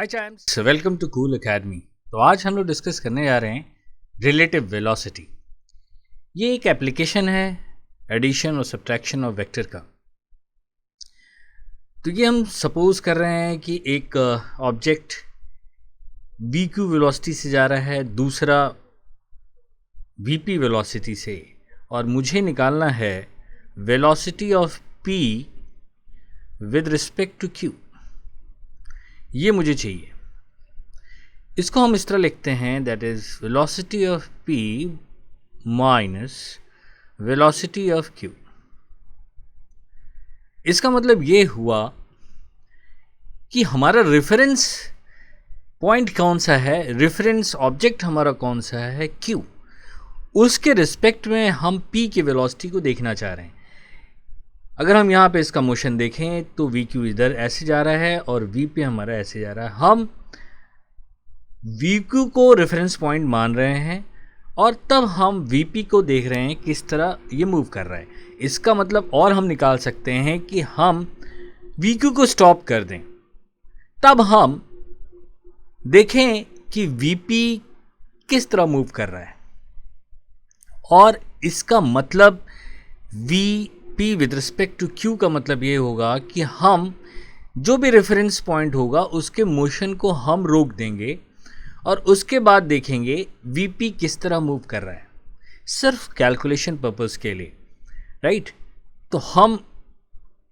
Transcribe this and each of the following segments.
Hi champs, welcome to Cool Academy. तो आज हम लोग डिस्कस करने जा रहे हैं रिलेटिव वेलोसिटी। ये एक एप्लीकेशन है एडिशन और सब्ट्रैक्शन ऑफ वेक्टर का। तो ये हम सपोज कर रहे हैं कि एक ऑब्जेक्ट वी क्यू वेलोसिटी से जा रहा है, दूसरा वी पी वेलोसिटी से, और मुझे निकालना है velocity of P with respect to Q. ये मुझे चाहिए। इसको हम इस तरह लिखते हैं, that is velocity of p minus velocity of q। इसका मतलब ये हुआ कि हमारा रेफरेंस पॉइंट कौन सा है, रेफरेंस ऑब्जेक्ट हमारा कौन सा है, q। उसके रिस्पेक्ट में हम p की वेलोसिटी को देखना चाह रहे हैं। अगर हम यहाँ पे इसका मोशन देखें तो वी क्यू इधर ऐसे जा रहा है और वी पे हमारा ऐसे जा रहा है। हम वी क्यू को रेफरेंस पॉइंट मान रहे हैं और तब हम वी पी को देख रहे हैं किस तरह ये मूव कर रहा है। इसका मतलब और हम निकाल सकते हैं कि हम वी क्यू को स्टॉप कर दें, तब हम देखें कि वी पी किस तरह मूव कर रहा है। और इसका मतलब V P with respect to Q का मतलब ये होगा कि हम जो भी रेफरेंस पॉइंट होगा उसके मोशन को हम रोक देंगे और उसके बाद देखेंगे वी पी किस तरह मूव कर रहा है, सिर्फ कैलकुलेशन पर्पस के लिए, राइट। तो हम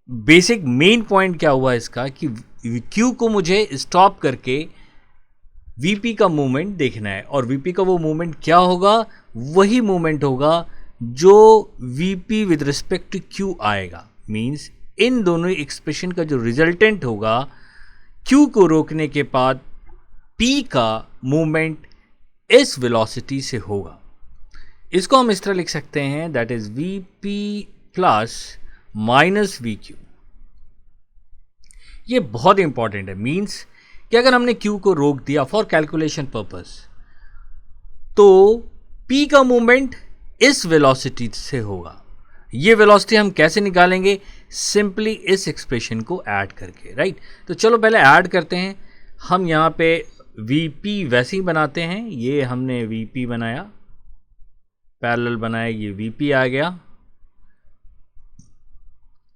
बेसिक मेन पॉइंट क्या हुआ इसका कि क्यू को मुझे स्टॉप करके वी पी का मूवमेंट देखना है, और वी पी का वो मूवमेंट क्या होगा, वही मूवमेंट होगा जो V P with respect to Q आएगा। मीन्स इन दोनों एक्सप्रेशन का जो रिजल्टेंट होगा क्यू को रोकने के बाद पी का मूवमेंट इस वेलोसिटी से होगा। इसको हम इस तरह लिख सकते हैं, that is V P plus minus we Q. ये बहुत इंपॉर्टेंट है। मीन्स कि अगर हमने क्यू को रोक दिया फॉर कैलकुलेशन पर्पस, तो पी का मूवमेंट इस वेलोसिटी से होगा। ये वेलोसिटी हम कैसे निकालेंगे, सिंपली इस एक्सप्रेशन को ऐड करके, राइट। तो चलो पहले ऐड करते हैं। हम यहाँ पे वी पी वैसे ही बनाते हैं, ये हमने वी पी बनाया, पैरेलल बनाया, ये वी पी आ गया।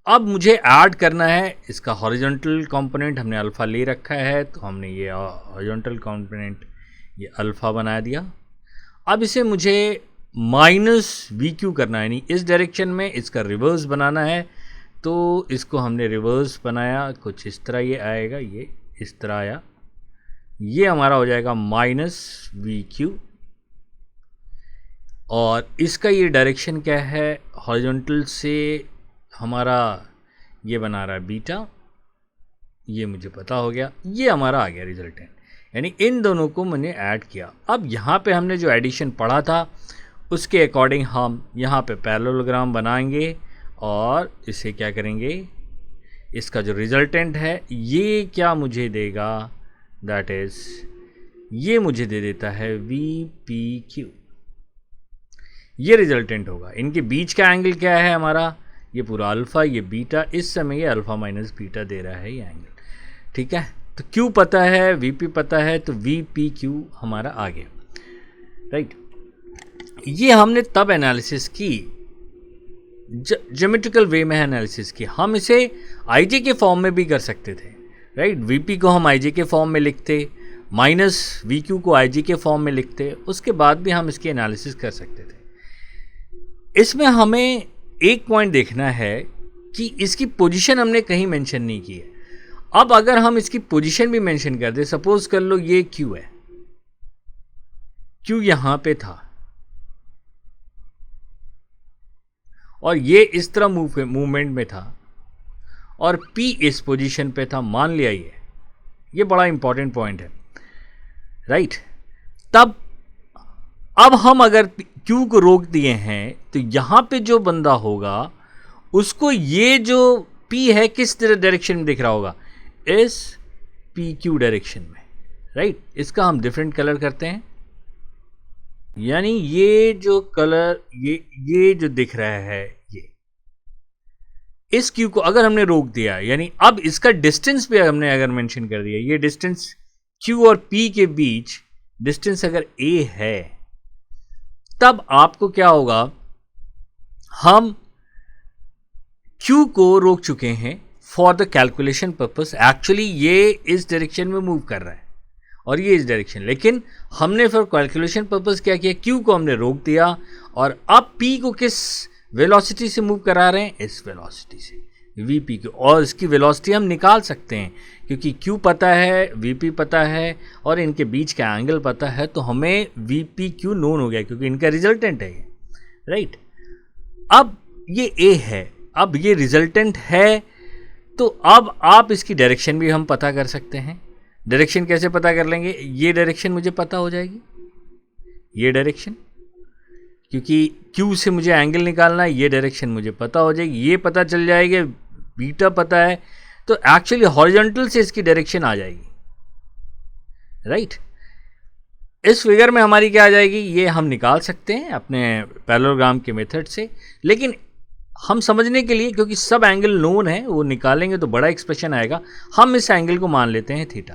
अब मुझे ऐड करना है इसका हॉरिजॉन्टल कंपोनेंट, हमने अल्फा ले रखा है तो हमने ये हॉरिजॉन्टल कंपोनेंट ये अल्फा बना दिया। अब इसे मुझे माइनस वी क्यू करना है, यानी इस डायरेक्शन में इसका रिवर्स बनाना है। तो इसको हमने रिवर्स बनाया, कुछ इस तरह ये आएगा, ये इस तरह आया, ये हमारा हो जाएगा माइनस वी क्यू। और इसका ये डायरेक्शन क्या है, हॉरिजॉन्टल से हमारा ये बना रहा है बीटा, ये मुझे पता हो गया, ये हमारा आ गया रिजल्टेंट। यानी इन दोनों को मैंने ऐड किया। अब यहाँ पे हमने जो एडिशन पढ़ा था उसके अकॉर्डिंग हम यहाँ पे पैरेललोग्राम बनाएंगे और इसे क्या करेंगे, इसका जो रिजल्टेंट है ये क्या मुझे देगा, दैट इज ये मुझे दे देता है वी पी क्यू। ये रिजल्टेंट होगा। इनके बीच का एंगल क्या है हमारा, ये पूरा अल्फा, ये बीटा। इस समय ये अल्फा माइनस बीटा दे रहा है ये एंगल, ठीक है। तो क्यू पता है, वी पी पता है, तो वी पी क्यू हमारा आ गया, राइट। ये हमने तब एनालिसिस की, ज्योमेट्रिकल वे में एनालिसिस की। हम इसे आईजे के फॉर्म में भी कर सकते थे, राइट। वीपी को हम आईजे के फॉर्म में लिखते, माइनस वी क्यू को आईजे के फॉर्म में लिखते, उसके बाद भी हम इसकी एनालिसिस कर सकते थे। इसमें हमें एक पॉइंट देखना है कि इसकी पोजीशन हमने कहीं मेंशन नहीं की है। अब अगर हम इसकी पोजीशन भी मेंशन कर दे, सपोज कर लो ये क्यू है, क्यू यहां पे था और ये इस तरह मूवमेंट में था और P इस पोजीशन पे था, मान लिया ये बड़ा इंपॉर्टेंट पॉइंट है, राइट। तब अब हम अगर Q को रोक दिए हैं तो यहां पे जो बंदा होगा उसको ये जो P है किस तरह डायरेक्शन में दिख रहा होगा, इस PQ डायरेक्शन में, राइट। इसका हम डिफरेंट कलर करते हैं, यानी ये जो कलर ये जो दिख रहा है, ये इस क्यू को अगर हमने रोक दिया, यानी अब इसका डिस्टेंस भी हमने अगर मेंशन कर दिया, ये डिस्टेंस Q और P के बीच डिस्टेंस अगर A है, तब आपको क्या होगा, हम Q को रोक चुके हैं for the calculation purpose. Actually ये इस डायरेक्शन में मूव कर रहा है और ये इस डायरेक्शन, लेकिन हमने फिर कैलकुलेशन पर्पस क्या किया, Q को हमने रोक दिया और अब P को किस वेलोसिटी से मूव करा रहे हैं, इस वेलोसिटी से, Vp को। और इसकी वेलोसिटी हम निकाल सकते हैं क्योंकि Q पता है, Vp पता है और इनके बीच का एंगल पता है, तो हमें VPQ नोन हो गया क्योंकि इनका रिजल्टेंट है ये, राइट। अब ये A है, अब ये रिजल्टेंट है, तो अब आप इसकी डायरेक्शन भी हम पता कर सकते हैं। डायरेक्शन कैसे पता कर लेंगे, ये डायरेक्शन मुझे पता हो जाएगी, ये डायरेक्शन, क्योंकि Q से मुझे एंगल निकालना है, ये डायरेक्शन मुझे पता हो जाएगी, ये पता चल जाएगी, बीटा पता है, तो एक्चुअली हॉरिजॉन्टल से इसकी डायरेक्शन आ जाएगी, राइट। इस फिगर में हमारी क्या आ जाएगी, ये हम निकाल सकते हैं अपने पैरेललोग्राम के मेथड से, लेकिन हम समझने के लिए, क्योंकि सब एंगल नोन है, वो निकालेंगे तो बड़ा एक्सप्रेशन आएगा, हम इस एंगल को मान लेते हैं थीटा,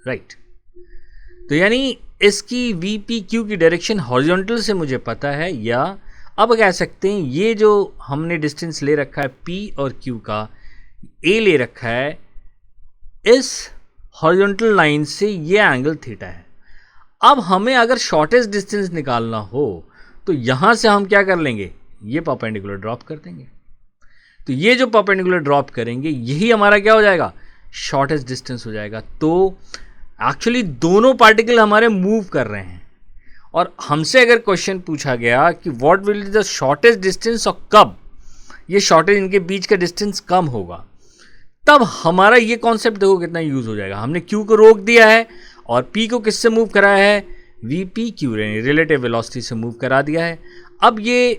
राइट। तो यानी इसकी VPQ की डायरेक्शन हॉरिजॉन्टल से मुझे पता है, या अब कह सकते हैं ये जो हमने डिस्टेंस ले रखा है P और Q का, A ले रखा है, इस हॉरिजॉन्टल लाइन से ये एंगल थीटा है। अब हमें अगर शॉर्टेस्ट डिस्टेंस निकालना हो तो यहां से हम क्या कर लेंगे, ये परपेंडिकुलर ड्रॉप कर देंगे। तो ये जो परपेंडिकुलर ड्रॉप करेंगे यही हमारा क्या हो जाएगा, शॉर्टेस्ट डिस्टेंस हो जाएगा। तो एक्चुअली दोनों पार्टिकल हमारे मूव कर रहे हैं, और हमसे अगर क्वेश्चन पूछा गया कि what will be the shortest distance, और कब ये शॉर्टेज, इनके बीच का डिस्टेंस कम होगा, तब हमारा ये कॉन्सेप्ट देखो कितना यूज हो जाएगा। हमने Q को रोक दिया है और P को किससे मूव कराया है, VPQ रिलेटिव वेलोसिटी से मूव करा दिया है। अब ये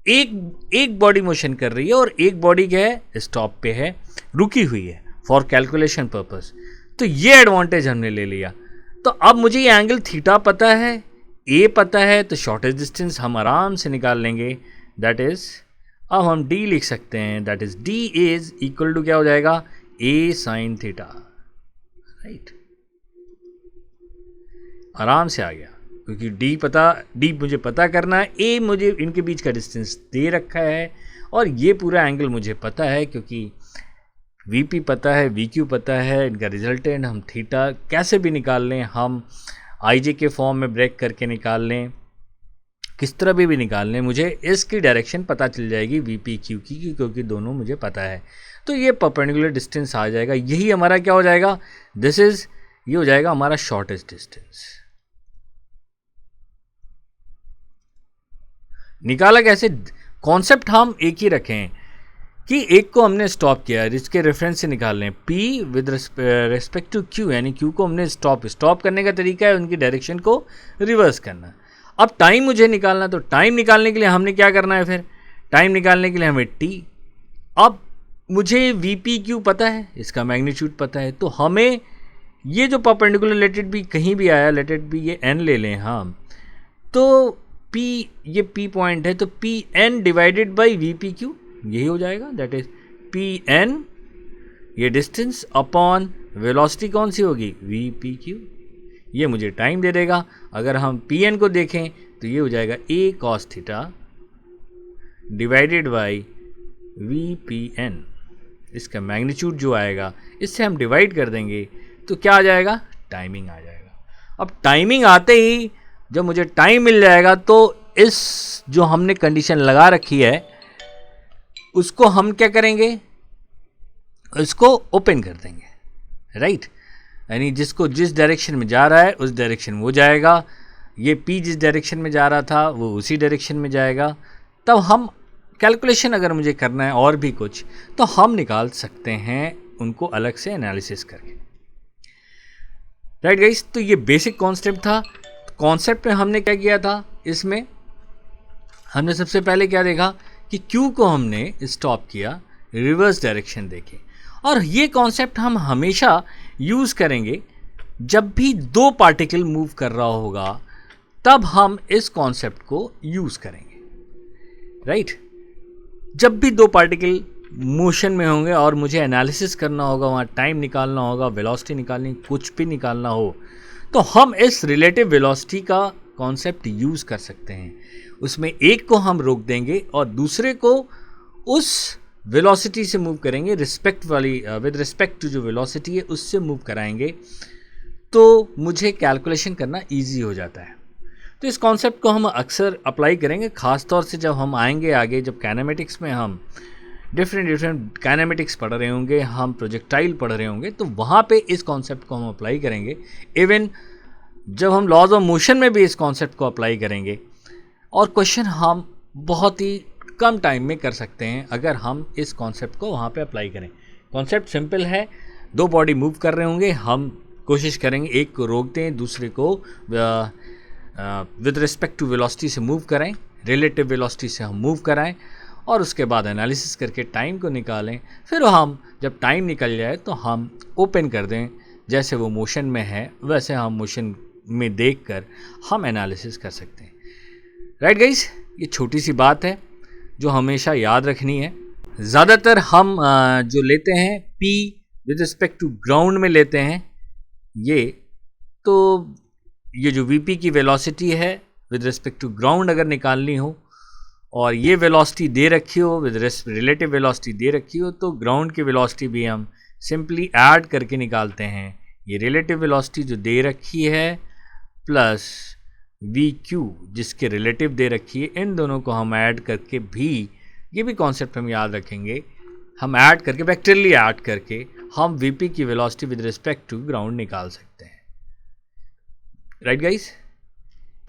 एक बॉडी मोशन कर रही है और एक बॉडी क्या है, स्टॉप पे है, रुकी हुई है फॉर कैलकुलेशन पर्पस। तो ये एडवांटेज हमने ले लिया। तो अब मुझे ये एंगल थीटा पता है, A पता है, तो शॉर्टेस्ट डिस्टेंस हम आराम से निकाल लेंगे, दैट इज, अब हम D लिख सकते हैं, that is D is equal to क्या हो जाएगा, A साइन थीटा, राइट। आराम से आ गया क्योंकि D मुझे पता करना है, A मुझे इनके बीच का डिस्टेंस दे रखा है, और ये पूरा एंगल मुझे पता है क्योंकि VP पता है, VQ पता है, इनका रिजल्टेंट हम थीटा कैसे भी निकाल लें, हम IJ के फॉर्म में ब्रेक करके निकाल लें, किस तरह भी निकाल लें, मुझे इसकी डायरेक्शन पता चल जाएगी VPQ की, क्योंकि दोनों मुझे पता है। तो ये परपेंडिकुलर डिस्टेंस आ जाएगा, यही हमारा क्या हो जाएगा, ये हो जाएगा हमारा शॉर्टेस्ट डिस्टेंस। निकाला कैसे, कॉन्सेप्ट हम एक ही रखें कि एक को हमने स्टॉप किया, जिसके रेफरेंस से निकाल लें P with respect to Q, यानी Q को हमने स्टॉप करने का तरीका है उनकी डायरेक्शन को रिवर्स करना। अब टाइम मुझे निकालना, तो टाइम निकालने के लिए हमने क्या करना है, फिर टाइम निकालने के लिए हमें T, अब मुझे VPQ पता है, इसका मैग्नीट्यूड पता है, तो हमें ये जो परपेंडिकुलर लेटेड भी कहीं भी आया, लेटेड भी ये n ले लें हम, तो P, ये P पॉइंट है, तो PN डिवाइडेड बाई VPQ यही हो जाएगा, दैट इज PN, ये डिस्टेंस अपॉन वेलोसिटी कौन सी होगी, VPQ, ये मुझे टाइम दे देगा। अगर हम PN को देखें तो ये हो जाएगा A cos theta divided by VPN, इसका मैग्नीट्यूड जो आएगा इससे हम डिवाइड कर देंगे तो क्या आ जाएगा, टाइमिंग आ जाएगा। अब टाइमिंग आते ही जब मुझे टाइम मिल जाएगा तो इस जो हमने कंडीशन लगा रखी है उसको हम क्या करेंगे, इसको ओपन कर देंगे, राइट। यानी जिसको जिस डायरेक्शन में जा रहा है उस डायरेक्शन में वो जाएगा, ये P जिस डायरेक्शन में जा रहा था वो उसी डायरेक्शन में जाएगा। तब हम कैलकुलेशन अगर मुझे करना है और भी कुछ तो हम निकाल सकते हैं उनको अलग से एनालिसिस करके, राइट गाइस। तो ये बेसिक कॉन्सेप्ट था। कॉन्सेप्ट में हमने क्या किया था, इसमें हमने सबसे पहले क्या देखा कि Q को हमने स्टॉप किया रिवर्स डायरेक्शन देके, और ये कॉन्सेप्ट हम हमेशा यूज़ करेंगे जब भी दो पार्टिकल मूव कर रहा होगा, तब हम इस कॉन्सेप्ट को यूज़ करेंगे, राइट। जब भी दो पार्टिकल मोशन में होंगे और मुझे एनालिसिस करना होगा, वहाँ टाइम निकालना होगा, वेलोसिटी निकालनी, कुछ भी निकालना हो, तो हम इस रिलेटिव वेलोसिटी का कॉन्सेप्ट यूज़ कर सकते हैं। उसमें एक को हम रोक देंगे और दूसरे को उस वेलोसिटी से मूव करेंगे, विद रिस्पेक्ट टू जो वेलोसिटी है उससे मूव कराएंगे, तो मुझे कैलकुलेशन करना ईजी हो जाता है। तो इस कॉन्सेप्ट को हम अक्सर अप्लाई करेंगे, ख़ास तौर से जब हम आएंगे आगे, जब काइनेमेटिक्स में हम डिफरेंट काइनेमेटिक्स पढ़ रहे होंगे, हम प्रोजेक्टाइल पढ़ रहे होंगे, तो वहाँ पे इस कॉन्सेप्ट को हम अप्लाई करेंगे। इवन जब हम लॉज ऑफ मोशन में भी इस कॉन्सेप्ट को अप्लाई करेंगे, और क्वेश्चन हम बहुत ही कम टाइम में कर सकते हैं अगर हम इस कॉन्सेप्ट को वहाँ पे अप्लाई करें। कॉन्सेप्ट सिंपल है, दो बॉडी मूव कर रहे होंगे, हम कोशिश करेंगे एक को रोक दें, दूसरे को विद रिस्पेक्ट टू वेलोसिटी से मूव कराएं, रिलेटिव वेलोसिटी से हम मूव कराएं, और उसके बाद एनालिसिस करके टाइम को निकालें। फिर हम जब टाइम निकल जाए तो हम ओपन कर दें, जैसे वो मोशन में है वैसे हम मोशन में देखकर हम एनालिसिस कर सकते हैं। राइट गाइस, ये छोटी सी बात है जो हमेशा याद रखनी है। ज़्यादातर हम जो लेते हैं P with respect to ground में लेते हैं, ये जो VP की वेलोसिटी है विद रिस्पेक्ट टू ग्राउंड अगर निकालनी हो, और ये वेलोसिटी दे रखी हो, विद रिलेटिव वेलोसिटी दे रखी हो, तो ग्राउंड की वेलोसिटी भी हम सिंपली ऐड करके निकालते हैं। ये रिलेटिव वेलोसिटी जो दे रखी है प्लस VQ जिसके रिलेटिव दे रखी है, इन दोनों को हम ऐड करके भी, ये भी कॉन्सेप्ट हम याद रखेंगे, हम ऐड करके, वेक्टरली ऐड करके हम VP की velocity with respect to ground निकाल सकते हैं। राइट गाइस,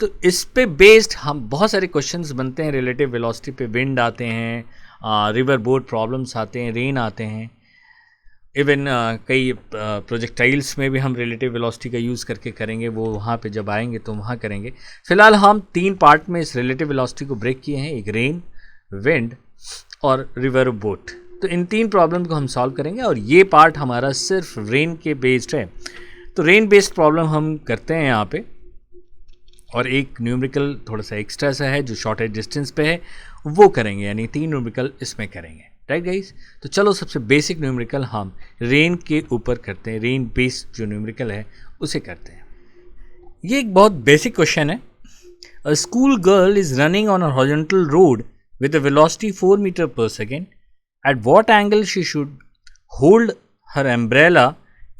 तो इस पे बेस्ड हम बहुत सारे क्वेश्चंस बनते हैं। रिलेटिव वेलोसिटी पे विंड आते हैं, रिवर बोट प्रॉब्लम्स आते हैं, रेन आते हैं, इवन कई प्रोजेक्टाइल्स में भी हम रिलेटिव वेलोसिटी का यूज़ करके करेंगे, वो वहाँ पे जब आएंगे तो वहाँ करेंगे। फिलहाल हम 3 पार्ट में इस रिलेटिव वेलोसिटी को ब्रेक किए हैं, एक रेन, विंड और रिवर बोट। तो इन 3 प्रॉब्लम को हम सॉल्व करेंगे, और ये पार्ट हमारा सिर्फ रेन के बेस्ड है। तो रेन बेस्ड प्रॉब्लम हम करते हैं यहाँ पे, और एक न्यूमेरिकल थोड़ा सा एक्स्ट्रा सा है जो शॉर्टेज डिस्टेंस पे है, वो करेंगे, यानी 3 न्यूमेरिकल इसमें करेंगे। राइट गाइस, तो चलो सबसे बेसिक न्यूमेरिकल हम रेन के ऊपर करते हैं, रेन बेस्ड जो न्यूमेरिकल है उसे करते हैं। ये एक बहुत बेसिक क्वेश्चन है। A school girl is running on a horizontal road with a velocity 4 meter per second. At what angle she should hold her umbrella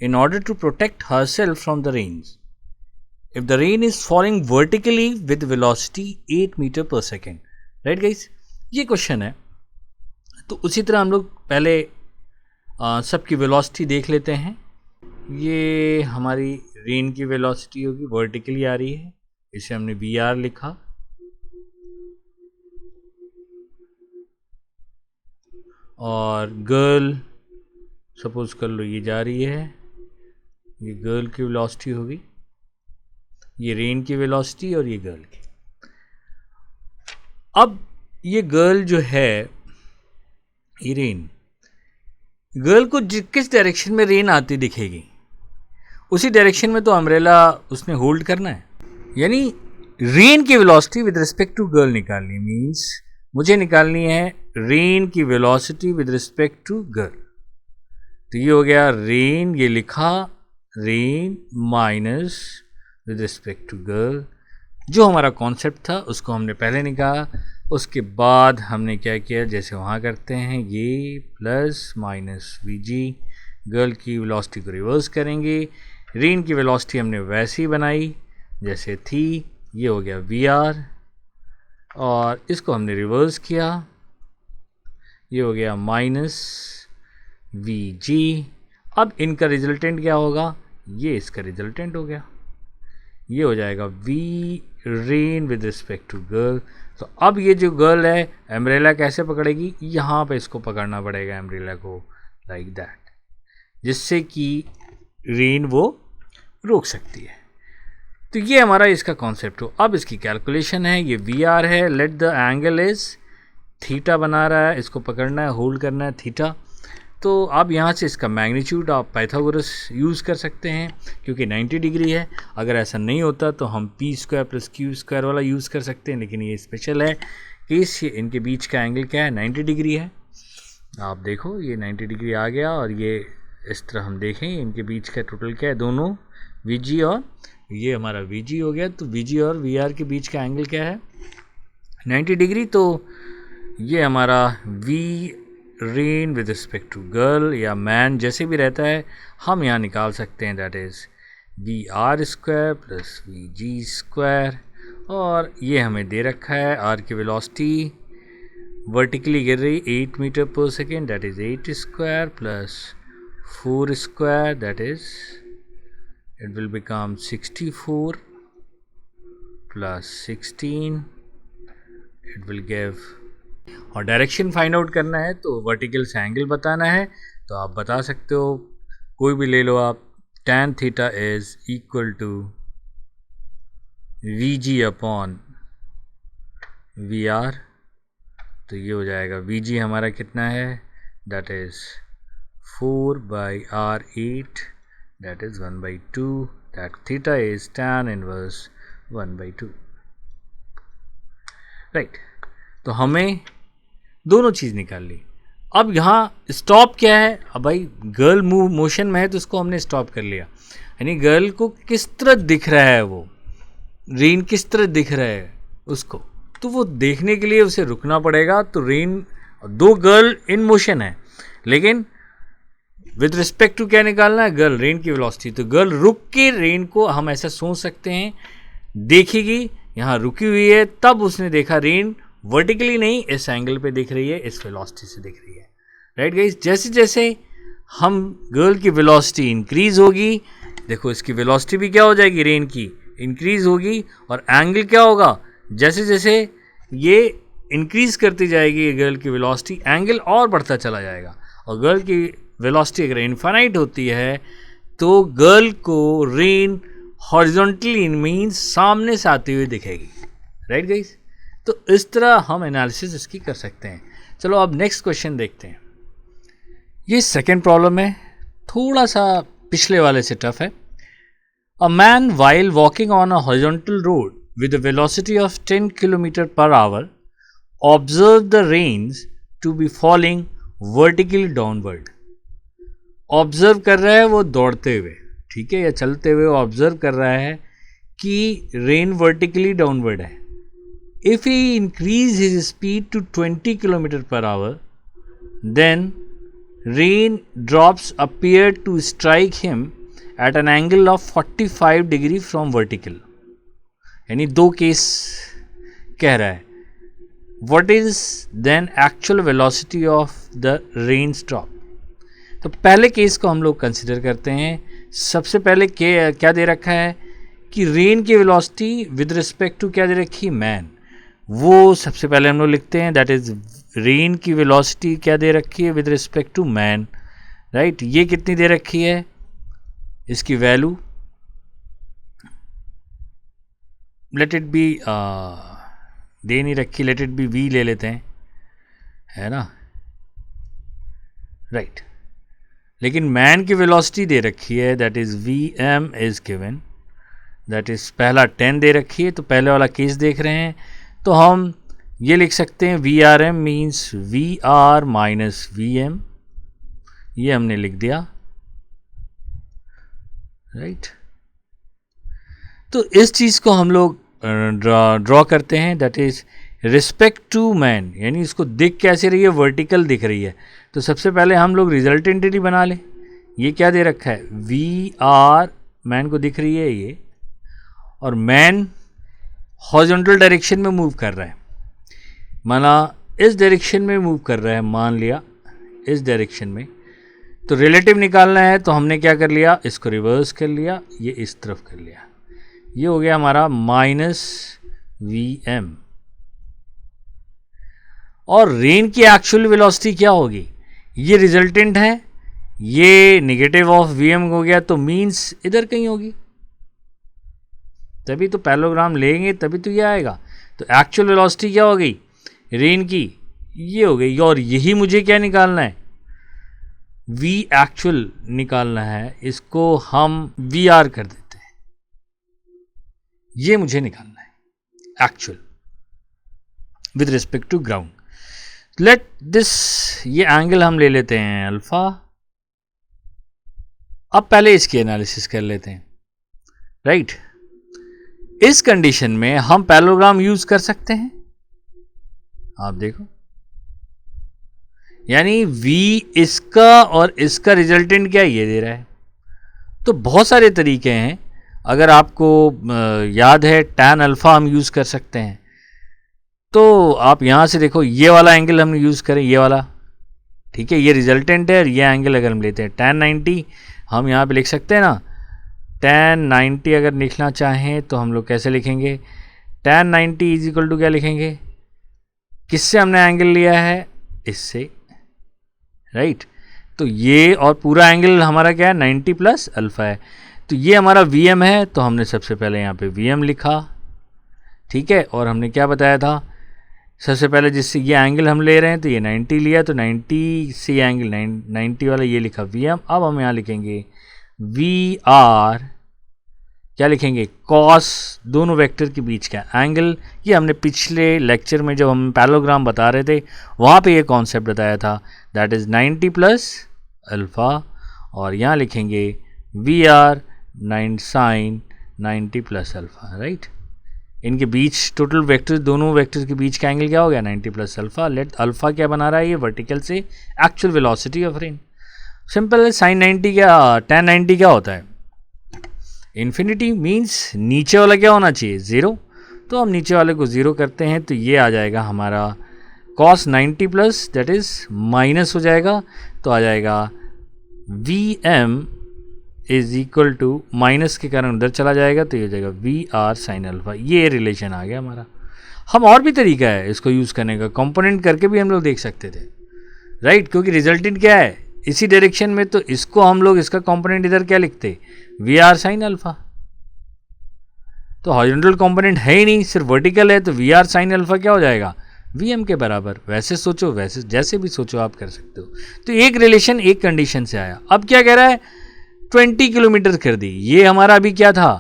in order to protect herself from the rains if the rain is falling vertically with velocity 8 meter per second. Right guys, ये question है। तो उसी तरह हम लोग पहले सबकी velocity देख लेते हैं। ये हमारी रेन की वेलोसिटी होगी, वर्टिकली आ रही है, इसे हमने VR लिखा, और गर्ल सपोज कर लो ये जा रही है, ये गर्ल की वेलोसिटी होगी, ये रेन की वेलोसिटी और ये गर्ल की। अब ये गर्ल जो है, ये रेन, गर्ल को किस डायरेक्शन में रेन आती दिखेगी, उसी डायरेक्शन में तो अम्ब्रेला उसने होल्ड करना है। यानी रेन की velocity with respect to girl निकालनी, मीन्स मुझे निकालनी है रेन की velocity with respect to girl. तो ये हो गया रेन, ये लिखा rain minus with respect to girl. जो हमारा कॉन्सेप्ट था उसको हमने पहले निकाला, उसके बाद हमने क्या किया, जैसे वहाँ करते हैं, ये प्लस माइनस VG, गर्ल की वेलोसिटी को रिवर्स करेंगे, रेन की वेलोसिटी हमने वैसे ही बनाई जैसे थी, ये हो गया VR, और इसको हमने रिवर्स किया, ये हो गया माइनस VG। अब इनका रिजल्टेंट क्या होगा, ये इसका रिजल्टेंट हो गया, ये हो जाएगा V rain with respect to girl. तो अब ये जो गर्ल है एम्ब्रेला कैसे पकड़ेगी, यहाँ पे इसको पकड़ना पड़ेगा एम्ब्रेला को, लाइक दैट, जिससे कि रेन वो रोक सकती है। तो ये हमारा इसका कॉन्सेप्ट हो। अब इसकी कैलकुलेशन है, ये VR है, let the angle is theta बना रहा है, इसको पकड़ना है, होल्ड करना है थीटा। तो अब यहाँ से इसका मैग्नीट्यूड आप पाइथागोरस यूज़ कर सकते हैं क्योंकि 90 डिग्री है। अगर ऐसा नहीं होता तो हम P² + Q² वाला यूज़ कर सकते हैं, लेकिन ये स्पेशल है कि इनके बीच का एंगल क्या है, 90 डिग्री है। आप देखो ये 90 डिग्री आ गया, और ये इस तरह हम देखें इनके बीच का टोटल क्या है, दोनों VG और ये हमारा VG हो गया। तो VG और VR के बीच का एंगल क्या है? 90 डिग्री। तो ये हमारा V rain with respect to girl या मैन जैसे भी रहता है हम यहाँ निकाल सकते हैं, that is VR square plus VG square. और ये हमें दे रखा है आर की वेलोसिटी वर्टिकली गिर रही 8 metre per second, that is 8 square plus 4 square, that is it will become 64 plus 16, it will give। और डायरेक्शन फाइंड आउट करना है तो वर्टिकल से एंगल बताना है, तो आप बता सकते हो कोई भी ले लो आप। tan theta is equal to VG upon VR। तो ये हो जाएगा VG हमारा कितना है, that is 4/R8, that is 1/2, that theta is tan inverse 1/2, right. तो हमें दोनों चीज़ निकाल ली। अब यहाँ स्टॉप क्या है? अब भाई गर्ल मूव मोशन में है तो उसको हमने स्टॉप कर लिया, यानी गर्ल को किस तरह दिख रहा है, वो रेन किस तरह दिख रहा है उसको, तो वो देखने के लिए उसे रुकना पड़ेगा। तो रेन, दो गर्ल इन मोशन है लेकिन विद रिस्पेक्ट टू क्या निकालना है, गर्ल रेन की वेलोसिटी। तो गर्ल रुक के रेन को हम ऐसा सोच सकते हैं, देखेगी यहाँ रुकी हुई है, तब उसने देखा रेन वर्टिकली नहीं इस एंगल पे दिख रही है, इस वेलोसिटी से दिख रही है, राइट गाइस। जैसे जैसे हम गर्ल की वेलोसिटी इंक्रीज होगी, देखो इसकी वेलोसिटी भी क्या हो जाएगी, रेन की इंक्रीज होगी, और एंगल क्या होगा, जैसे जैसे ये इंक्रीज करती जाएगी गर्ल की वेलोसिटी, एंगल और बढ़ता चला जाएगा। और गर्ल की वेलोसिटी अगर इनफाइनाइट होती है तो गर्ल को रेन हॉरिजॉन्टली मीन्स सामने से आती हुई दिखेगी, राइट गाइस। तो इस तरह हम एनालिसिस इसकी कर सकते हैं। चलो अब नेक्स्ट क्वेश्चन देखते हैं। ये सेकेंड प्रॉब्लम है, थोड़ा सा पिछले वाले से टफ है। A man while walking on a horizontal road with a velocity of 10 kilometre per hour observe the rains to be falling vertically downward. Observe कर रहा है वो दौड़ते हुए, ठीक है, या चलते हुए ऑब्जर्व कर रहा है कि रेन वर्टिकली डाउनवर्ड है। If he increase his speed to 20 kilometre per hour then rain drops appear to strike him at an angle of 45 degree from vertical. यानी दो केस कह रहा है। What is then actual velocity of the rains drop. तो पहले case को हम लोग कंसिडर करते हैं। सबसे पहले क्या दे रखा है कि रेन की वेलोसिटी विद रिस्पेक्ट टू क्या दे रखी है, मैन। वो सबसे पहले हम लोग लिखते हैं, दैट इज रेन की वेलोसिटी क्या दे रखी है with respect to man, right. ये कितनी दे रखी है, इसकी वैल्यू लेट इट बी दे नहीं रखी, लेट इट बी वी ले लेते हैं, है ना, राइट। लेकिन मैन की वेलोसिटी दे रखी है, that is VM is given, that is पहला 10 दे रखी है। तो पहले वाला केस देख रहे हैं तो हम ये लिख सकते हैं VRM means VR minus VM, ये हमने लिख दिया, राइट। तो इस चीज़ को हम लोग ड्रॉ करते हैं, that is respect to man, यानी इसको दिख कैसे रही है, वर्टिकल दिख रही है। तो सबसे पहले हम लोग रिजल्टेंट ही बना लें। ये क्या दे रखा है, VR मैन को दिख रही है ये, और मैन हॉरिजॉन्टल डायरेक्शन में मूव कर रहा है, माना इस डायरेक्शन में मूव कर रहा है, मान लिया इस डायरेक्शन में। तो रिलेटिव निकालना है तो हमने क्या कर लिया, इसको रिवर्स कर लिया, ये इस तरफ कर लिया, ये हो गया हमारा माइनस VM। और रेन की एक्चुअल वेलोसिटी क्या होगी, ये रिजल्टेंट है, ये नेगेटिव ऑफ VM हो गया, तो मीन्स इधर कहीं होगी, तभी तो पैरेललोग्राम लेंगे तभी तो ये आएगा। तो एक्चुअल वेलोसिटी क्या हो गई रेन की, ये हो गई। और यही मुझे क्या निकालना है, V एक्चुअल निकालना है, इसको हम VR कर देते हैं, ये मुझे निकालना है actual with respect to ground. Let this, ये एंगल हम ले लेते हैं अल्फा। अब पहले इसकी एनालिसिस कर लेते हैं, राइट। इस कंडीशन में हम पैरेललोग्राम यूज कर सकते हैं, आप देखो, यानी v इसका और इसका रिजल्टेंट क्या ये दे रहा है। तो बहुत सारे तरीके हैं, अगर आपको याद है tan अल्फा हम यूज कर सकते हैं। तो आप यहां से देखो, ये वाला एंगल हम यूज करें, ये वाला, ठीक है, ये रिजल्टेंट है, और ये एंगल अगर हम लेते हैं tan 90, हम यहाँ पे लिख सकते हैं ना, tan 90 अगर लिखना चाहें तो हम लोग कैसे लिखेंगे, tan 90 इज इक्वल टू क्या लिखेंगे, किससे हमने एंगल लिया है, इससे, राइट। तो ये और पूरा एंगल हमारा क्या है, 90 प्लस अल्फा है। तो ये हमारा Vm है, तो हमने सबसे पहले यहाँ पे Vm लिखा, ठीक है, और हमने क्या बताया था, सबसे पहले जिससे ये एंगल हम ले रहे हैं तो ये 90 लिया, तो 90 से एंगल 90 वाला ये लिखा Vm। अब हम यहाँ लिखेंगे VR, क्या लिखेंगे, कॉस दोनों वेक्टर के बीच का एंगल। ये हमने पिछले लेक्चर में जब हम पैरेललोग्राम बता रहे थे वहाँ पे ये कॉन्सेप्ट बताया था, दैट इज़ 90 प्लस अल्फ़ा, और यहाँ लिखेंगे VR 9 sine 90 plus alpha, right. इनके बीच टोटल वेक्टर, दोनों वेक्टर के बीच का एंगल क्या हो गया, 90 प्लस अल्फ़ा। लेट अल्फ़ा क्या बना रहा है, ये वर्टिकल से actual velocity of rain. Simple है, साइन 90 क्या, tan 90 क्या होता है, इन्फिनिटी, मीन्स नीचे वाला क्या होना चाहिए, ज़ीरो। तो हम नीचे वाले को ज़ीरो करते हैं, तो ये आ जाएगा हमारा cos 90 प्लस, दैट इज़ माइनस हो जाएगा, तो आ जाएगा Vm is equal to, minus के कारण उधर चला जाएगा, तो ये हो जाएगा VR साइन अल्फा। ये रिलेशन आ गया हमारा। हम और भी तरीका है इसको यूज़ करने का, कंपोनेंट करके भी हम लोग देख सकते थे, राइट, क्योंकि रिजल्टेंट क्या है इसी डायरेक्शन में, तो इसको हम लोग, इसका कंपोनेंट इधर क्या लिखते, VR साइन अल्फा। तो हॉरिजॉन्टल कंपोनेंट है ही नहीं, सिर्फ वर्टिकल है, तो VR साइन अल्फा क्या हो जाएगा, Vm के बराबर। वैसे सोचो, वैसे जैसे भी सोचो आप कर सकते हो। तो एक रिलेशन एक कंडीशन से आया। अब क्या कह रहा है, 20 किलोमीटर कर दी, ये हमारा अभी क्या था,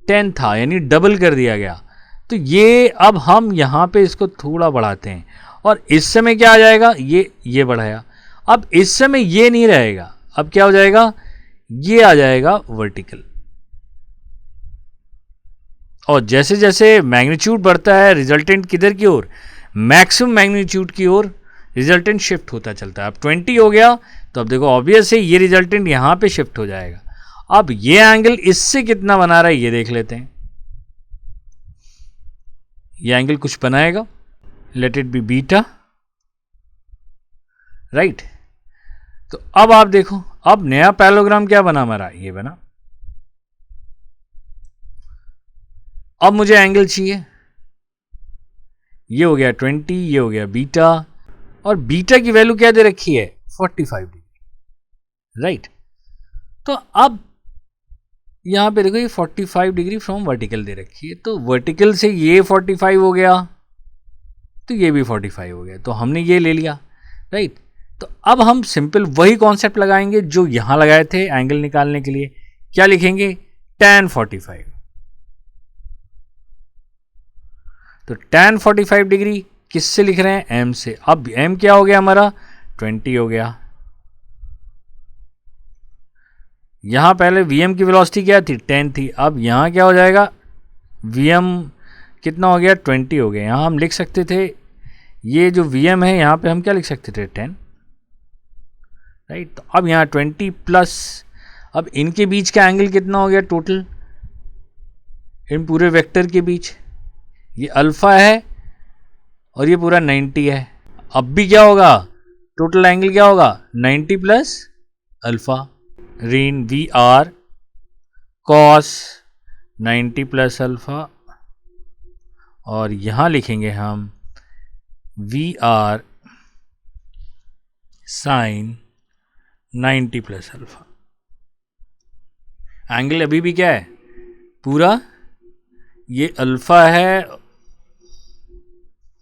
10 था, यानी डबल कर दिया गया। तो ये अब हम यहाँ पे इसको थोड़ा बढ़ाते हैं, और इस समय क्या आ जाएगा, ये बढ़ाया। अब इस समय ये नहीं रहेगा, अब क्या हो जाएगा, ये आ जाएगा वर्टिकल। और जैसे जैसे मैग्नीट्यूड बढ़ता है, रिजल्टेंट किधर की ओर, मैक्सिमम मैग्नीट्यूड की ओर रिजल्टेंट शिफ्ट होता चलता है। अब 20 हो गया, तो अब देखो ऑब्वियस है ये रिजल्टेंट यहाँ पे शिफ्ट हो जाएगा। अब ये एंगल इससे कितना बना रहा है ये देख लेते हैं। ये एंगल कुछ बनाएगा, late it B beta, right. तो अब आप देखो, अब नया पैरेललोग्राम क्या बना हमारा, ये बना। अब मुझे एंगल चाहिए, ये हो गया 20, ये हो गया बीटा, और बीटा की वैल्यू क्या दे रखी है, 45 डिग्री, राइट। तो अब यहां पे देखो, ये 45 डिग्री फ्रॉम वर्टिकल दे रखी है, तो वर्टिकल से ये 45 हो गया, तो ये भी 45 हो गया, तो हमने ये ले लिया, राइट। तो अब हम सिंपल वही कॉन्सेप्ट लगाएंगे जो यहां लगाए थे एंगल निकालने के लिए। क्या लिखेंगे, tan 45। तो tan 45 डिग्री किससे लिख रहे हैं, m से। अब m क्या हो गया हमारा, 20 हो गया। यहां पहले Vm की वेलोसिटी क्या थी, 10 थी, अब यहां क्या हो जाएगा, Vm कितना हो गया, 20 हो गया। यहां हम लिख सकते थे, ये जो Vm है यहां पे हम क्या लिख सकते थे, 10, राइट। तो अब यहाँ 20 प्लस, अब इनके बीच का एंगल कितना हो गया टोटल, इन पूरे वेक्टर के बीच, ये अल्फा है और ये पूरा 90 है। अब भी क्या होगा, टोटल एंगल क्या होगा, 90 plus alpha, rain VR cos 90 plus alpha, और यहां लिखेंगे हम VR sine 90 plus alpha. Angle अभी भी क्या है, पूरा ये अल्फा है,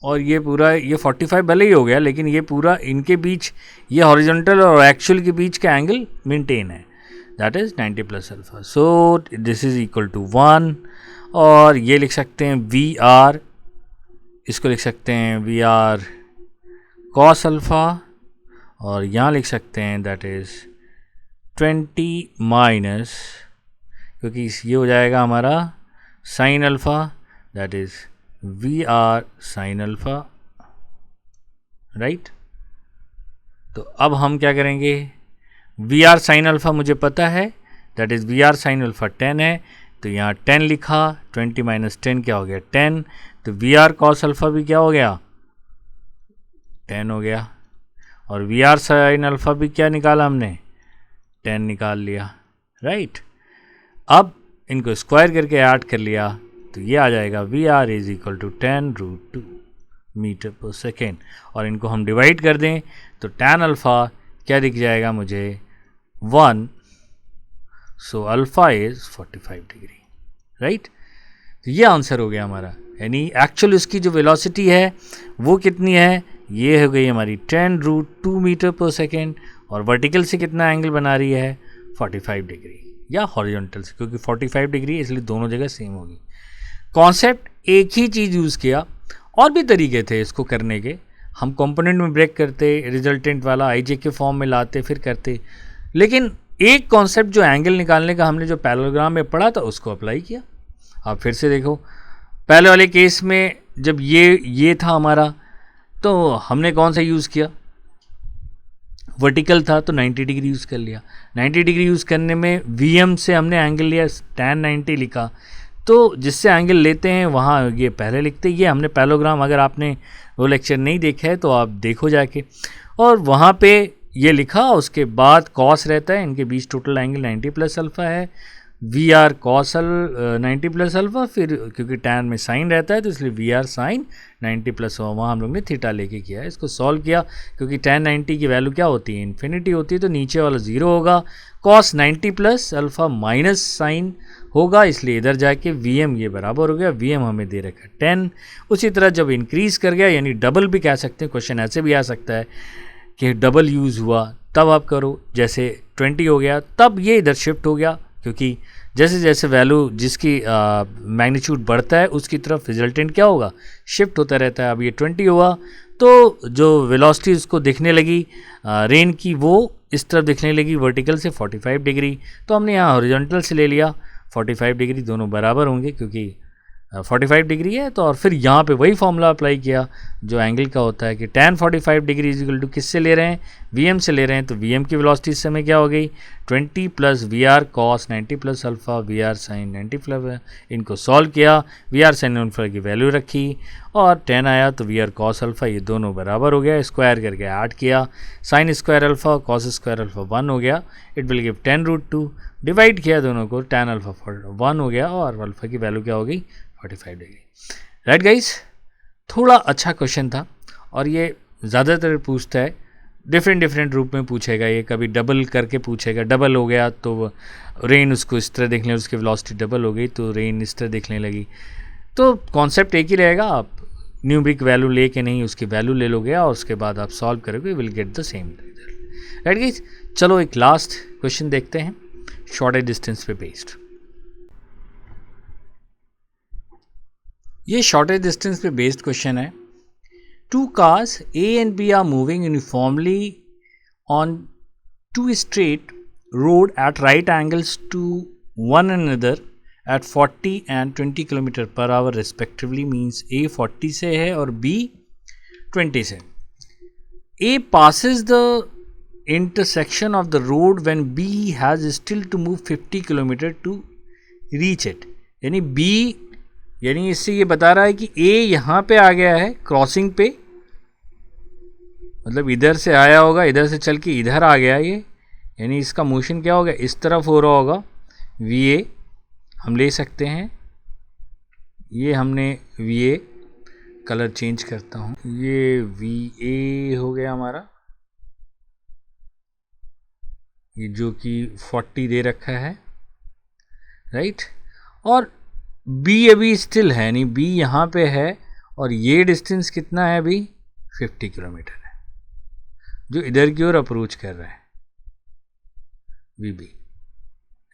और ये पूरा ये 45 भले ही हो गया, लेकिन ये पूरा इनके बीच, ये हॉरिजॉन्टल और एक्चुअल के बीच का एंगल मेंटेन है, that is 90 plus alpha. So this is equal to 1, और ये लिख सकते हैं VR, इसको लिख सकते हैं VR कॉस अल्फा, और यहाँ लिख सकते हैं दैट इज 20 माइनस, क्योंकि ये हो जाएगा हमारा sin alpha, that is VR sin alpha, right. तो अब हम क्या करेंगे, VR sin alpha मुझे पता है, that is VR sin alpha 10 है, तो यहाँ 10 लिखा, 20 माइनस 10 क्या हो गया 10, तो VR cos alpha भी क्या हो गया 10 हो गया, और VR sin alpha भी क्या निकाला हमने 10 निकाल लिया, राइट। अब इनको स्क्वायर करके ऐड कर लिया तो ये आ जाएगा VR is equal to 10√2 metre per second, और इनको हम डिवाइड कर दें तो tan अल्फ़ा क्या दिख जाएगा मुझे 1, सो अल्फ़ा इज़ 45 डिग्री, राइट। तो ये आंसर हो गया हमारा, यानी एक्चुअल इसकी जो वेलोसिटी है वो कितनी है, ये हो गई हमारी 10√2 मीटर पर सेकेंड, और वर्टिकल से कितना एंगल बना रही है 45 डिग्री, या हॉरिजॉन्टल से, क्योंकि 45 डिग्री इसलिए दोनों जगह सेम होगी। कॉन्सेप्ट एक ही चीज़ यूज़ किया, और भी तरीके थे इसको करने के, हम कंपोनेंट में ब्रेक करते, रिजल्टेंट वाला आईजे के फॉर्म में लाते, फिर करते, लेकिन एक कॉन्सेप्ट जो एंगल निकालने का हमने जो पैरेललोग्राम में पढ़ा था उसको अप्लाई किया। आप फिर से देखो, पहले वाले केस में जब ये था हमारा, तो हमने कौन सा यूज़ किया, वर्टिकल था तो 90 डिग्री यूज़ कर लिया। 90 डिग्री यूज़ करने में VM से हमने एंगल लिया tan 90 लिखा, तो जिससे एंगल लेते हैं वहाँ ये पहले लिखते, ये हमने पैरेललोग्राम, अगर आपने वो लेक्चर नहीं देखा है तो आप देखो जाके, और वहाँ पे ये लिखा, उसके बाद कॉस रहता है, इनके बीच टोटल एंगल 90 प्लस अल्फ़ा है, VR cos 90 प्लस अल्फ़ा, फिर क्योंकि tan में साइन रहता है तो इसलिए VR साइन 90 प्लस, वहाँ हम लोग ने थीटा लेके किया है, इसको सॉल्व किया, क्योंकि tan 90 की वैल्यू क्या होती है इन्फिनिटी होती है, तो नीचे वाला 0 होगा, cos 90 plus alpha minus sine होगा, इसलिए इधर जाके VM ये बराबर हो गया, VM हमें दे रखा है 10। उसी तरह जब इंक्रीज़ कर गया, यानी डबल भी कह सकते हैं, क्वेश्चन ऐसे भी आ सकता है कि डबल यूज़ हुआ, तब आप करो, जैसे 20 हो गया तब ये इधर शिफ्ट हो गया, क्योंकि जैसे जैसे वैल्यू जिसकी मैग्नीट्यूड बढ़ता है उसकी तरफ रिजल्टेंट क्या होगा शिफ्ट होता रहता है। अब ये 20 हुआ तो जो वेलोसिटी उसको दिखने लगी रेन की, वो इस तरफ दिखने लगी वर्टिकल से 45 डिग्री, तो हमने यहाँ हॉरिजॉन्टल से ले लिया 45 डिग्री, दोनों बराबर होंगे क्योंकि 45 डिग्री है, तो और फिर यहाँ पे वही फॉर्मूला अप्लाई किया जो एंगल का होता है कि tan 45 degree is equal to किससे ले रहे हैं, VM से ले रहे हैं, तो VM की वेलोसिटी इस समय क्या हो गई 20 plus VR cos 90 plus alpha VR sin 90 plus, इनको सॉल्व किया, VR sin अल्फ़ा की वैल्यू रखी और 10 आया तो VR cos अल्फ़ा, ये दोनों बराबर हो गया, स्क्वायर करके ऐड किया, sine square alpha cos square alpha 1 हो गया, इट विल गिव 10√2, डिवाइड किया दोनों को, tan अल्फ़ा 1 हो गया और अल्फ़ा की वैल्यू क्या हो गई 45 डिग्री। राइट गाइस, थोड़ा अच्छा क्वेश्चन था, और ये ज़्यादातर पूछता है, डिफरेंट रूप में पूछेगा, ये कभी डबल करके पूछेगा, डबल हो गया तो रेन उसको इस तरह देखने, उसकी वेलोसिटी डबल हो गई तो रेन इस तरह देखने लगी, तो कॉन्सेप्ट एक ही रहेगा, आप न्यूमरिक वैल्यू ले के नहीं उसकी वैल्यू ले लोगे और उसके बाद आप सॉल्व करोगे, will get the same result. Right guys, चलो एक लास्ट क्वेश्चन देखते हैं शॉर्टेज डिस्टेंस पे बेस्ड। ये शॉर्टेज डिस्टेंस पे बेस्ड क्वेश्चन है। Two cars A and B are moving uniformly on two straight road at right angles to one another at 40 and 20 km per hour respectively, means A 40 से है और B 20 से। A passes the intersection of the road when B has still to move 50 km to reach it, यानी B, यानी इससे ये बता रहा है कि A यहाँ पे आ गया है क्रॉसिंग पे, मतलब इधर से आया होगा, इधर से चल के इधर आ गया ये, यानी इसका मोशन क्या होगा इस तरफ हो रहा होगा, VA हम ले सकते हैं, ये हमने VA कलर चेंज करता हूँ, ये VA हो गया हमारा, ये जो कि 40 दे रखा है, राइट, और B अभी स्टिल है, नहीं B यहाँ पे है, और ये डिस्टेंस कितना है अभी 50 किलोमीटर है, जो इधर की ओर अप्रोच कर रहा है VB,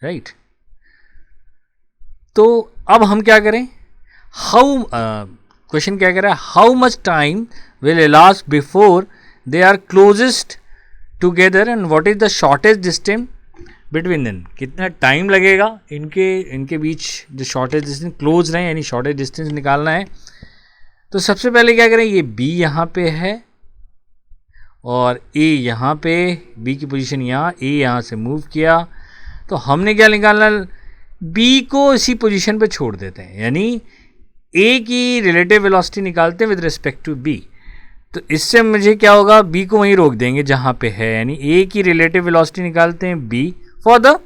राइट। तो अब हम क्या करें, हाउ क्वेश्चन क्या कह रहा है, how much time will elapse before they are closest together and what is the shortest distance between then कितना टाइम लगेगा इनके बीच जो शॉर्टेज डिस्टेंस क्लोज रहे, यानी शॉर्टेज डिस्टेंस निकालना है। तो सबसे पहले क्या करें, ये B यहाँ पे है और A यहाँ पे, B की पोजीशन यहाँ, A यहाँ से मूव किया, तो हमने क्या निकालना, B को इसी पोजीशन पे छोड़ देते हैं, यानी A की रिलेटिव वेलोसिटी निकालते हैं विद रिस्पेक्ट टू B। तो इससे मुझे क्या होगा, B को वहीं रोक देंगे जहाँ पे है, यानी A की रिलेटिव वेलोसिटी निकालते हैं B for the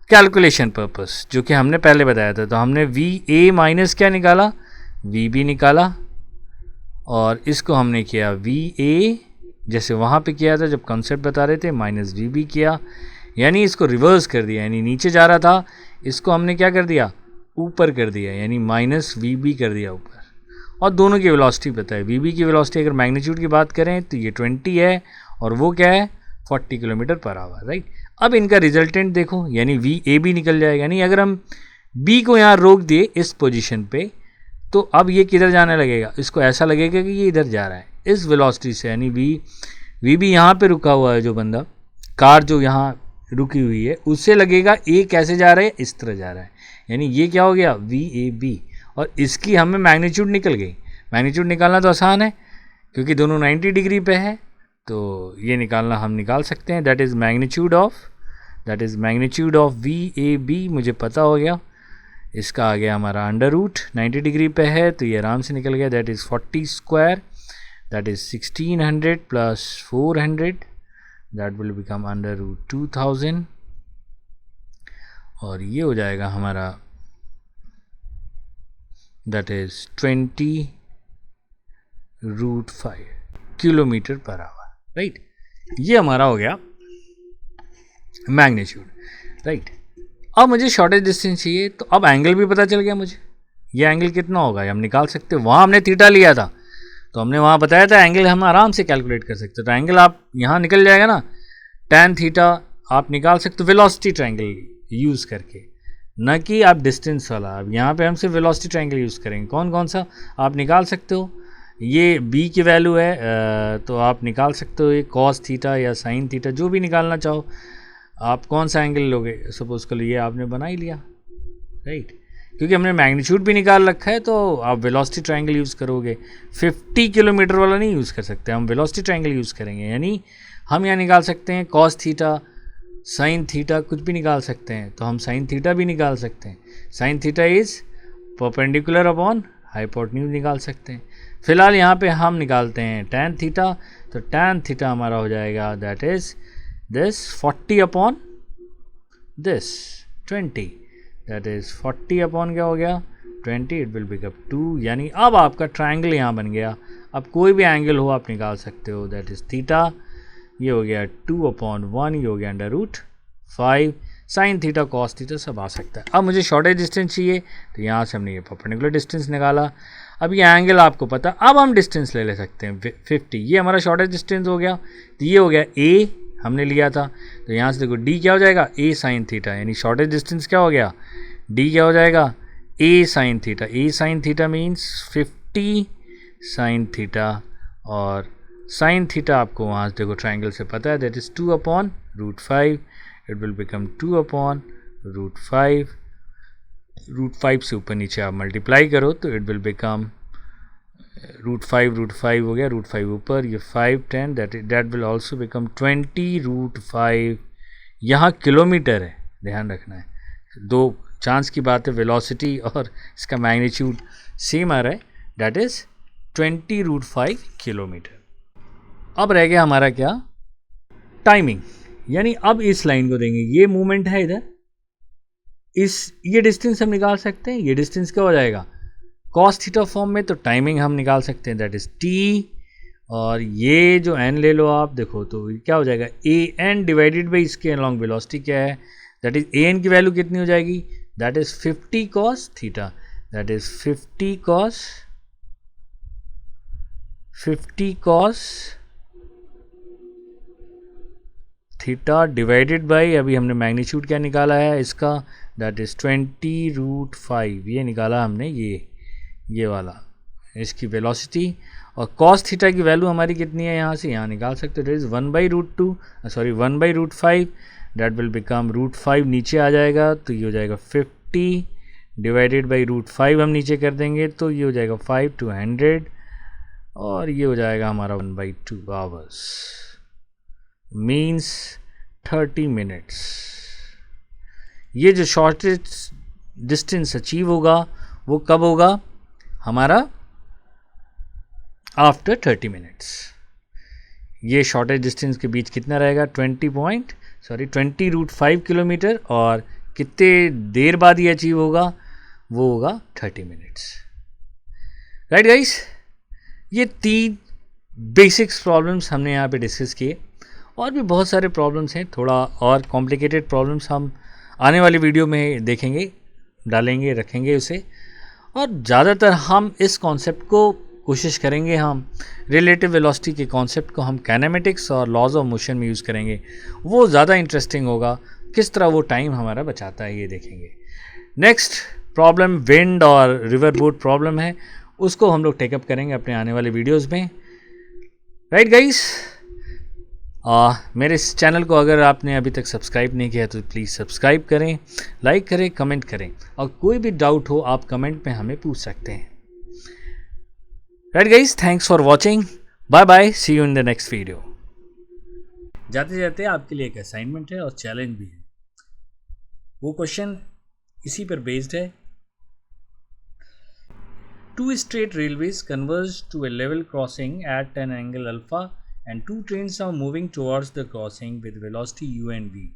calculation purpose, जो कि हमने पहले बताया था। तो हमने VA माइनस क्या निकाला, VB निकाला, और इसको हमने किया VA जैसे वहाँ पे किया था जब कॉन्सेप्ट बता रहे थे, माइनस VB किया, यानी इसको रिवर्स कर दिया, यानी नीचे जा रहा था इसको हमने क्या कर दिया, ऊपर कर दिया, यानी माइनस VB कर दिया ऊपर। और दोनों की वेलोसिटी पता है, VB की वेलोसिटी अगर मैग्नीट्यूड की बात करें तो ये 20 है और वो क्या है 40 किलोमीटर पर आवर, राइट। अब इनका रिजल्टेंट देखो, यानी VAB निकल जाएगा, यानी अगर हम B को यहाँ रोक दिए इस पोजीशन पे, तो अब ये किधर जाने लगेगा, इसको ऐसा लगेगा कि ये इधर जा रहा है इस वेलोसिटी से, यानी VB यहाँ पे रुका हुआ है, जो बंदा कार जो यहाँ रुकी हुई है उससे लगेगा A कैसे जा रहा है, इस तरह जा रहा है, यानी ये क्या हो गया VAB, और इसकी हमें मैग्नीट्यूड निकल गई। मैग्नीट्यूड निकालना तो आसान है क्योंकि दोनों 90 डिग्री पे है, तो ये निकालना हम निकाल सकते हैं, that is magnitude of VAB मुझे पता हो गया। इसका आ गया हमारा अंडर रूट, 90 डिग्री पे है तो ये आराम से निकल गया, that is 40 square, that is 1600 plus 400, that will become under root 2000, और ये हो जाएगा हमारा that is 20√5 kilometre per hour, right. ये हमारा हो गया मैग्नीट्यूड, राइट। अब मुझे शॉर्टेज डिस्टेंस चाहिए, तो अब एंगल भी पता चल गया मुझे, ये एंगल कितना होगा ये हम निकाल सकते हैं। वहाँ हमने थीटा लिया था तो हमने वहाँ बताया था एंगल हम आराम से कैलकुलेट कर सकते हैं, तो एंगल आप यहाँ निकल जाएगा ना, tan थीटा आप निकाल सकते हो वेलोसिटी ट्रायंगल यूज़ करके, न कि आप डिस्टेंस वाला। अब यहाँ पे हम सिर्फ वेलोसिटी ट्रायंगल यूज़ करेंगे, कौन कौन सा आप निकाल सकते हो, ये B की वैल्यू है तो आप निकाल सकते हो ये cos थीटा या sin थीटा, जो भी निकालना चाहो आप। कौन सा एंगल लोगे, सपोज कर लिए आपने बना ही लिया, राइट, क्योंकि हमने मैग्नीट्यूड भी निकाल रखा है, तो आप वेलोसिटी ट्रायंगल यूज़ करोगे। 50 किलोमीटर वाला नहीं यूज़ कर सकते, हम वेलोसिटी ट्रायंगल यूज़ करेंगे, यानी हम यहाँ निकाल सकते हैं cos थीटा, sin थीटा, कुछ भी निकाल सकते हैं, तो हम sin थीटा भी निकाल सकते हैं। sin theta is perpendicular upon hypotenuse निकाल सकते हैं। फिलहाल यहाँ पे हम निकालते हैं tan थीटा, तो tan थीटा हमारा हो जाएगा that is this 40 upon this 20, that is 40 upon क्या हो गया 20, it will become 2, यानी अब आपका ट्रायंगल यहाँ बन गया। अब कोई भी एंगल हो आप निकाल सकते हो, दैट इज़ थीटा, ये हो गया 2/1, ये हो गया under root 5, sine theta cos theta सब आ सकता है। अब मुझे शॉर्टेज डिस्टेंस चाहिए, तो यहाँ से हमने ये परपेंडिकुलर डिस्टेंस निकाला। अब ये एंगल आपको पता, अब हम डिस्टेंस ले सकते हैं 50, ये हमारा शॉर्टेज डिस्टेंस हो गया। तो ये हो गया A हमने लिया था, तो यहाँ से देखो D क्या हो जाएगा A साइन थीटा, यानी शॉर्टेज डिस्टेंस क्या हो गया D क्या हो जाएगा A sine theta. A sine theta means 50 sine theta, और साइन थीटा आपको वहाँ से देखो ट्रायंगल से पता है, that is 2/√5, it will become 2/√5। √5 से ऊपर नीचे आप मल्टीप्लाई करो तो इट विल बिकम √5 हो गया, √5 ऊपर, ये 5 10, दैट विल ऑल्सो बिकम 20√5। यहाँ किलोमीटर है, ध्यान रखना है, दो चांस की बात है, वेलोसिटी और इसका मैग्नीट्यूड सेम आ रहा है, दैट इज़ 20√5 किलोमीटर। अब रह गया हमारा क्या टाइमिंग, यानी अब इस लाइन को देंगे, ये मूवमेंट है इधर, ये डिस्टेंस हम निकाल सकते हैं, ये डिस्टेंस क्या हो जाएगा cos थीटा फॉर्म में, तो टाइमिंग हम निकाल सकते हैं दैट इज़ t, और ये जो n ले लो आप देखो तो क्या हो जाएगा an डिवाइडेड बाई इसके अलॉन्ग वेलोसिटी क्या है, दैट इज़ an की वैल्यू कितनी हो जाएगी, that is 50 cos theta, that is 50 cos theta divided by, अभी हमने मैग्नीट्यूड क्या निकाला है इसका, दैट इज़ 20√5, ये निकाला हमने, ये वाला इसकी वेलोसिटी, और cos थीटा की वैल्यू हमारी कितनी है, यहाँ से यहाँ निकाल सकते हो, that is 1/√2 1/√5, that will become √5 नीचे आ जाएगा, तो ये हो जाएगा 50 डिवाइडेड बाई √5 हम नीचे कर देंगे, तो ये हो जाएगा 5 to 100 और ये हो जाएगा हमारा 1/2 आवर्स मीन्स 30 मिनट्स। ये जो शॉर्टेस्ट डिस्टेंस अचीव होगा वो कब होगा हमारा आफ्टर 30 मिनट्स। ये शॉर्टेस्ट डिस्टेंस के बीच कितना रहेगा 20 किलोमीटर और कितने देर बाद ये अचीव होगा वो होगा 30 मिनट्स। राइट गाइस, ये 3 बेसिक्स प्रॉब्लम्स हमने यहाँ पे डिस्कस किए। और भी बहुत सारे प्रॉब्लम्स हैं, थोड़ा और कॉम्प्लिकेटेड प्रॉब्लम्स हम आने वाली वीडियो में देखेंगे, डालेंगे, रखेंगे उसे। और ज़्यादातर हम इस कॉन्सेप्ट को कोशिश करेंगे, हम रिलेटिव वेलोसिटी के कॉन्सेप्ट को हम काइनेमेटिक्स और लॉज ऑफ मोशन में यूज़ करेंगे। वो ज़्यादा इंटरेस्टिंग होगा, किस तरह वो टाइम हमारा बचाता है ये देखेंगे। नेक्स्ट प्रॉब्लम विंड और रिवर बोट प्रॉब्लम है, उसको हम लोग टेकअप करेंगे अपने आने वाले वीडियोज़ में। राइट गाइस, मेरे इस चैनल को अगर आपने अभी तक सब्सक्राइब नहीं किया तो प्लीज़ सब्सक्राइब करें, लाइक करें, कमेंट करें, और कोई भी डाउट हो आप कमेंट में हमें पूछ सकते हैं। Right guys, thanks for watching, bye bye, see you in the next video. जाते जाते आपके लिए एक असाइनमेंट है और चैलेंज भी है। वो क्वेश्चन इसी पर बेस्ड है। 2 straight railways converge to a level crossing at an angle alpha, and 2 trains are moving towards the crossing with velocity u and v.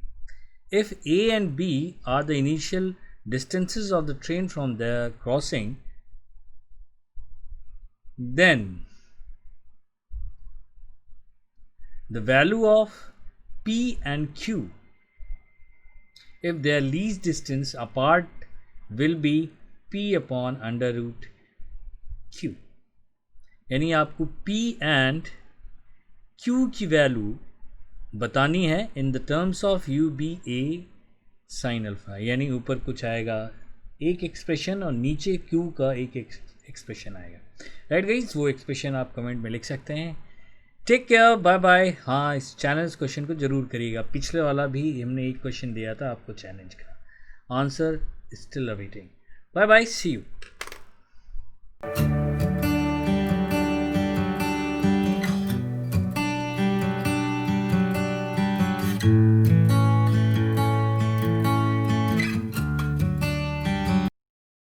If A and B are the initial distances of the train from the crossing, then the value of P and Q, if their least distance apart, will be P upon under root Q। यानी आपको P and Q की value बतानी है in the terms of UBA sine alpha. यानी ऊपर कुछ आएगा एक एक्सप्रेशन और नीचे Q का एक एक्सप्रेशन आएगा। राइट गाइस, वो एक्सप्रेशन आप कमेंट में लिख सकते हैं। Take care, bye bye. हाँ, इस चैलेंज क्वेश्चन को जरूर करिएगा। पिछले वाला भी हमने एक क्वेश्चन दिया था आपको चैलेंज का, answer still awaiting. Bye bye, see you.